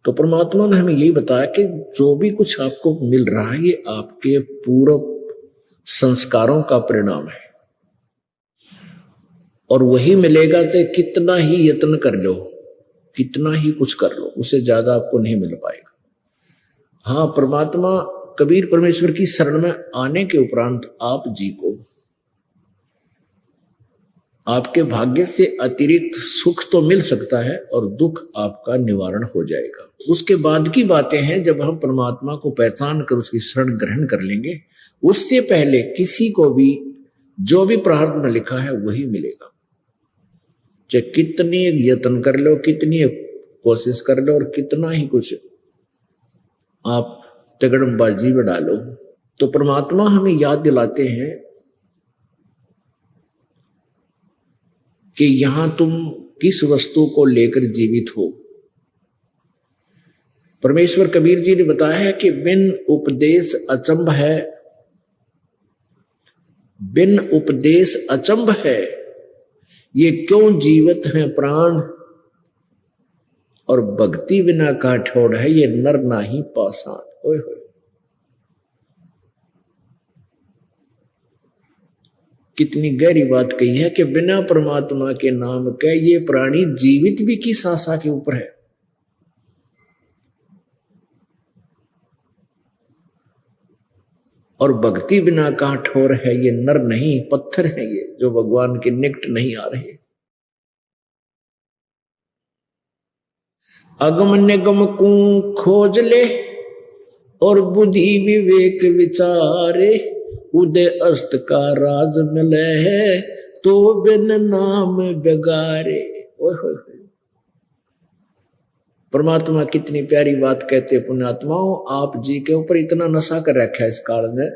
तो परमात्मा ने हमें यही बताया कि जो भी कुछ आपको मिल रहा है ये आपके पूर्व संस्कारों का परिणाम है, और वही मिलेगा चाहे कितना ही यत्न कर लो, कितना ही कुछ कर लो, उससे ज्यादा आपको नहीं मिल पाएगा। हाँ, परमात्मा कबीर परमेश्वर की शरण में आने के उपरांत आप जी को आपके भाग्य से अतिरिक्त सुख तो मिल सकता है और दुख आपका निवारण हो जाएगा। उसके बाद की बातें हैं जब हम परमात्मा को पहचान कर उसकी शरण ग्रहण कर लेंगे। उससे पहले किसी को भी जो भी प्रारब्ध में लिखा है वही मिलेगा, चाहे कितनी यत्न कर लो, कितनी कोशिश कर लो और कितना ही कुछ आप तगड़मबाजी में डालो। तो परमात्मा हमें याद दिलाते हैं कि यहां तुम किस वस्तु को लेकर जीवित हो। परमेश्वर कबीर जी ने बताया है कि बिन उपदेश अचंभ है, बिन उपदेश अचंभ है, ये क्यों जीवित हैं प्राण, और भक्ति बिना का ठोड़ है, ये नर नाही पाषाण। ओए होए, कितनी गहरी बात कही है कि बिना परमात्मा के नाम के ये प्राणी जीवित भी किस आशा के ऊपर है। और भक्ति बिना का ठोर है, ये नर नहीं पत्थर है, ये जो भगवान के निकट नहीं आ रहे। अगम निगम को खोज ले और बुद्धि विवेक विचारे, उदय अस्त का राज मिले है तो बिन नाम बेगारे। ओए होए, परमात्मा कितनी प्यारी बात कहते हैं। पुण्यात्माओं, आप जी के ऊपर इतना नशा कर रखा है इस काल में,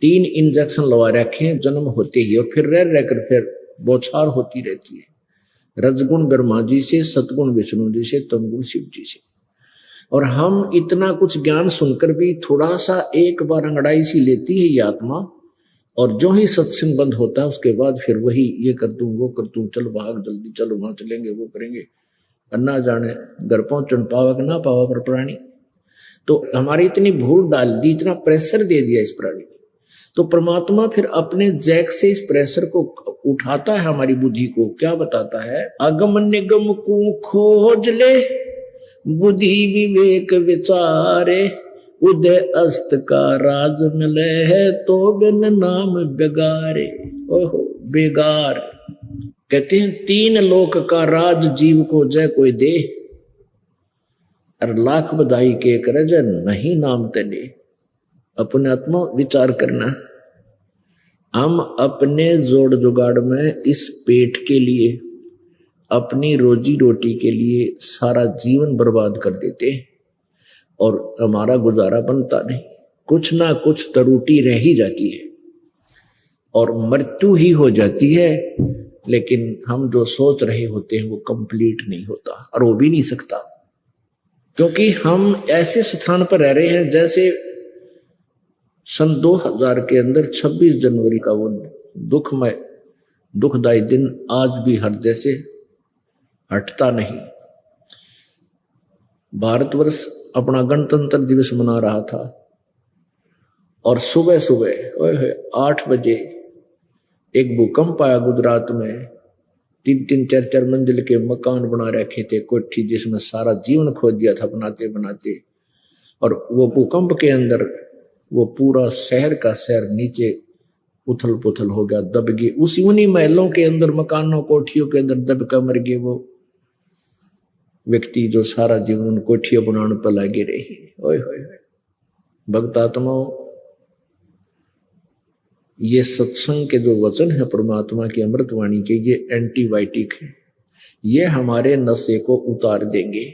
3 इंजेक्शन लगा रखे हैं जन्म होते ही, और फिर रह रहकर फिर बौछार होती रहती है। रजगुण ब्रह्मा जी से, सतगुण विष्णु जी से, तमगुण शिव जी से। और हम इतना कुछ ज्ञान सुनकर भी थोड़ा सा एक बार अंगड़ाई सी लेती है ये आत्मा, और जो ही सत्संग बंद होता है उसके बाद फिर वही ये कर दूं, वो कर दूं, चल भाग जल्दी, चलो वहां चलेंगे, वो करेंगे, अन्ना जाने घर पहुंचन पावा कि ना पावा पर प्राणी। तो हमारी इतनी भूल डाल दी, इतना प्रेशर दे दिया इस प्राणी ने। तो परमात्मा फिर अपने जैक से इस प्रेशर को उठाता है, हमारी बुद्धि को क्या बताता है, अगम निगम को खोज ले बुद्धि विवेक विचारे, उदय अस्त का राज मिले है तो बिन नाम बेगारे। ओहो, बेगार कहते हैं 3 लोक का राज जीव को जय कोई दे, और लाख बधाई के करे जय नहीं नाम तेने। अपने आत्मा विचार करना, हम अपने जोड़ जुगाड़ में इस पेट के लिए, अपनी रोजी रोटी के लिए सारा जीवन बर्बाद कर देते हैं और हमारा गुजारा बनता नहीं, कुछ ना कुछ त्रुटि रह ही जाती है और मृत्यु ही हो जाती है। लेकिन हम जो सोच रहे होते हैं वो कंप्लीट नहीं होता, और हो भी नहीं सकता, क्योंकि हम ऐसे स्थान पर रह रहे हैं जैसे सन 2000 के अंदर 26 जनवरी का वो दुखदायी दिन आज भी हृदय से हटता नहीं। भारतवर्ष अपना गणतंत्र दिवस मना रहा था और सुबह सुबह 8 बजे एक भूकंप आया गुजरात में। 3-3, 4-4 मंजिल के मकान बना रखे थे, कोठी, जिसमें सारा जीवन खो दिया था बनाते बनाते। और वो भूकंप के अंदर वो पूरा शहर का शहर नीचे उथल पुथल हो गया, दब गए। उन्हीं महलों के अंदर, मकानों, कोठियों के अंदर दब कर मर गए वो व्यक्ति जो सारा जीवन कोठियां बनाने पर लगे रहे। ओए होए, भक्त आत्माओं, ये सत्संग के जो वचन है परमात्मा की अमृतवाणी के, ये एंटीबायोटिक है। ये हमारे नशे को उतार देंगे,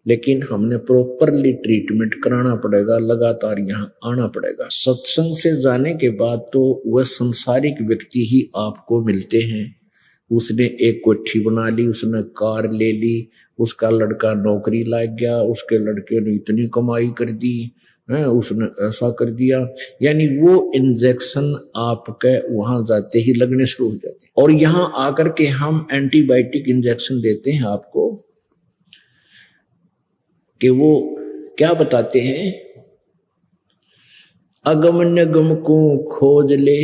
लेकिन हमने प्रॉपरली ट्रीटमेंट कराना पड़ेगा, लगातार यहाँ आना पड़ेगा। सत्संग से जाने के बाद तो वह संसारिक व्यक्ति ही आपको मिलते हैं। उसने एक कोठी बना ली, उसने कार ले ली, उसका लड़का नौकरी लग गया, उसके लड़के ने इतनी कमाई कर दी है, उसने ऐसा कर दिया, यानी वो इंजेक्शन आपके वहां जाते ही लगने शुरू हो जाते हैं। और यहाँ आकर के हम एंटीबायोटिक इंजेक्शन देते हैं आपको, कि वो क्या बताते हैं, अगम निगम को खोज ले,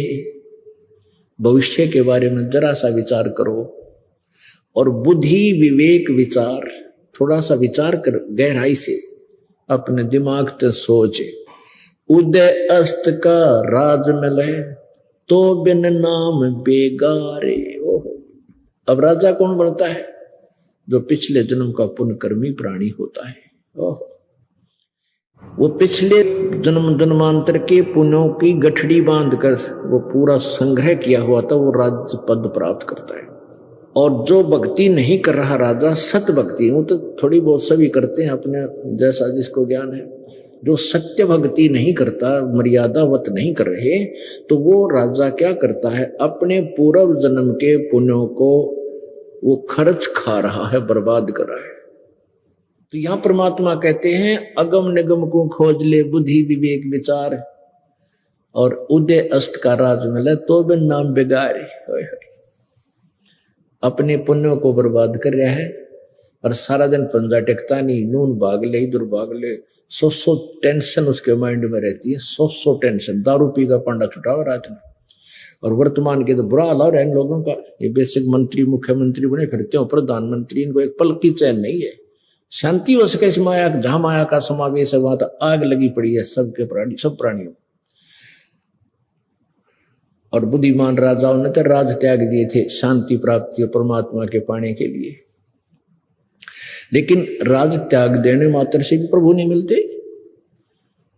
भविष्य के बारे में जरा सा विचार करो, और बुद्धि विवेक विचार, थोड़ा सा विचार कर गहराई से अपने दिमाग से सोचे। उदय अस्त का राज मिले तो बिन नाम बेगारे। ओहो, अब राजा कौन बनता है? जो पिछले जन्म का पुण्यकर्मी प्राणी होता है। ओहो, वो पिछले जन्म जन्मांतर के पुण्यों की गठड़ी बांधकर वो पूरा संग्रह किया हुआ था, वो राज्य पद प्राप्त करता है। और जो भक्ति नहीं कर रहा राजा, सत भक्ति, वो तो थोड़ी बहुत सभी करते हैं अपने जैसा जिसको ज्ञान है, जो सत्य भक्ति नहीं करता, मर्यादावत नहीं कर रहे, तो वो राजा क्या करता है, अपने पूर्व जन्म के पुण्यों को वो खर्च खा रहा है, बर्बाद कर रहा है। तो यहां परमात्मा कहते हैं अगम निगम को खोज ले, बुद्धि विवेक विचार, और उदय अस्त का राज मिले तो बिन नाम बिगारे। अपने पुण्यों को बर्बाद कर रहा है और सारा दिन पंजा टेकता नहीं, नून भाग ले इधर भाग ले, सौ टेंशन उसके माइंड में रहती है, सौ टेंशन। दारू पी का पांडा छुटा हुआ रात में। और वर्तमान के तो बुरा हाल हो रहा है इन लोगों का। ये बेसिक मंत्री मुख्यमंत्री बने फिरते हो, प्रधानमंत्री, इनको एक पल की चैन नहीं है। शांति हो सके इस माया, जहां माया का समावेश है वहां तो आग लगी पड़ी है सबके प्राणी, सब प्राणियों। और बुद्धिमान राजाओं ने तो राज त्याग दिए थे शांति प्राप्ति और परमात्मा के पाने के लिए। लेकिन राज त्याग देने मात्र से भी प्रभु नहीं मिलते,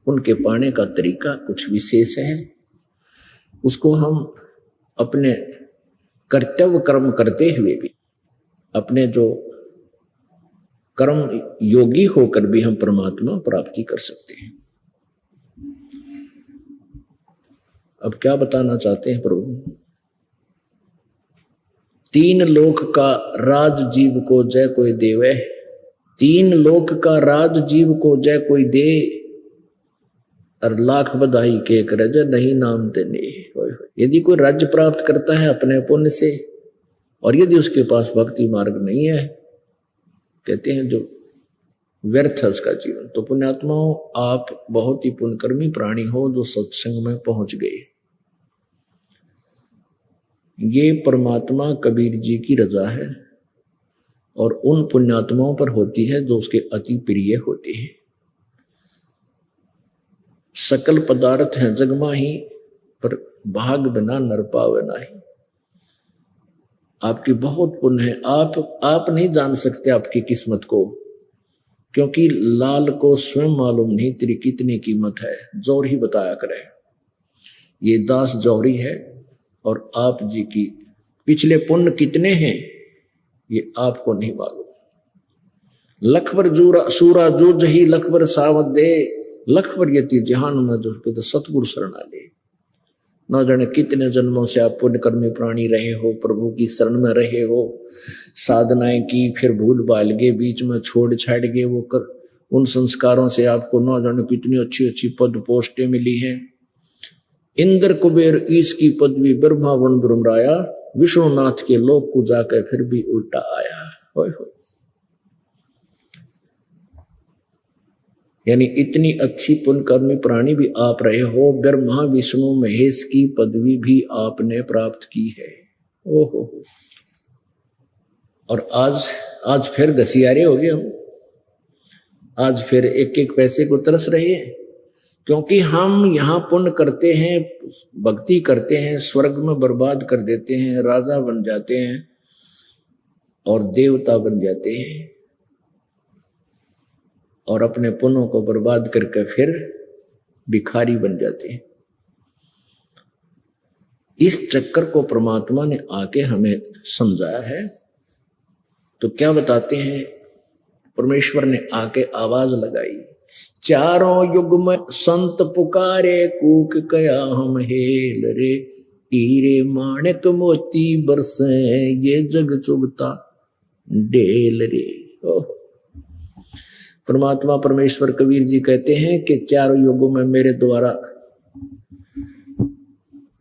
उनके पाने का तरीका कुछ विशेष है। उसको हम अपने कर्तव्य कर्म करते हुए भी, अपने जो कर्म योगी होकर भी हम परमात्मा प्राप्ति कर सकते हैं। अब क्या बताना चाहते हैं प्रभु? तीन लोक का राज जीव को जय कोई देवे, तीन लोक का राज जीव को जय कोई दे, और लाख बधाई के कर जय नहीं नाम देने। यदि कोई राज्य प्राप्त करता है अपने पुण्य से, और यदि उसके पास भक्ति मार्ग नहीं है, कहते हैं जो व्यर्थ है उसका जीवन। तो पुण्यात्माओं, आप बहुत ही पुण्यकर्मी प्राणी हो जो सत्संग में पहुंच गए। ये परमात्मा कबीर जी की रजा है और उन पुण्यात्माओं पर होती है जो उसके अति प्रिय होते हैं। सकल पदार्थ हैं जग माही, पर भाग बिना नर पावे नाही। आपकी बहुत पुण्य है, आप नहीं जान सकते आपकी किस्मत को, क्योंकि लाल को स्वयं मालूम नहीं तेरी कितनी कीमत है, जौहरी ही बताया करे। ये दास जौहरी है और आप जी की पिछले पुण्य कितने हैं ये आपको नहीं मालूम। लखबर सूरा जो जही लखबर सावत दे, लखबर यति जहान में जो तो सतगुरु शरणा ले। न जाने कितने जन्मों से आप पुण्यकर्मी प्राणी रहे हो, प्रभु की शरण में रहे हो, साधनाएं की, फिर भूल भाल गए, बीच में छोड़ छाड़ गए वो कर, उन संस्कारों से आपको न जाने कितनी अच्छी अच्छी पद पोस्टें मिली हैं। इंद्र कुबेर ईश की पदवी, ब्रह्मा वन ब्रह्मराया, विष्णुनाथ के लोक को जाकर फिर भी उल्टा आया। होय होय। यानी इतनी अच्छी पुण्यकर्मी प्राणी भी आप रहे हो, ब्रह्मा विष्णु महेश की पदवी भी आपने प्राप्त की है। ओहो, और आज फिर घसियारे हो गए हम, आज फिर एक एक पैसे को तरस रहे हैं, क्योंकि हम यहाँ पुण्य करते हैं, भक्ति करते हैं, स्वर्ग में बर्बाद कर देते हैं, राजा बन जाते हैं और देवता बन जाते हैं, और अपने पुण्यों को बर्बाद करके फिर भिखारी बन जाते हैं। इस चक्कर को परमात्मा ने आके हमें समझाया है। तो क्या बताते हैं, परमेश्वर ने आके आवाज लगाई, चारों युग में संत पुकारे, कूक कया हम हेल रे, हीरे माणिक मोती बरसे, ये जग चुभता डेल रे। परमात्मा परमेश्वर कबीर जी कहते हैं कि चारों युगों में मेरे द्वारा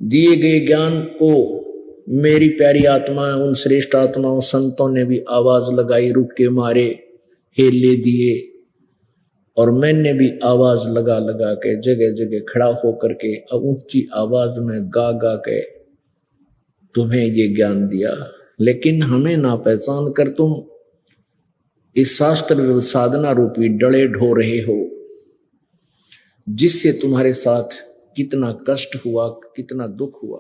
दिए गए ज्ञान को मेरी प्यारी आत्मा, उन श्रेष्ठ आत्माओं संतों ने भी आवाज लगाई, रुक के मारे, हेले दिए, और मैंने भी आवाज लगा लगा के जगह जगह खड़ा होकर के ऊंची आवाज में गा गा के तुम्हें ये ज्ञान दिया, लेकिन हमें ना पहचान कर तुम इस शास्त्र साधना रूपी डले ढो रहे हो, जिससे तुम्हारे साथ कितना कष्ट हुआ, कितना दुख हुआ।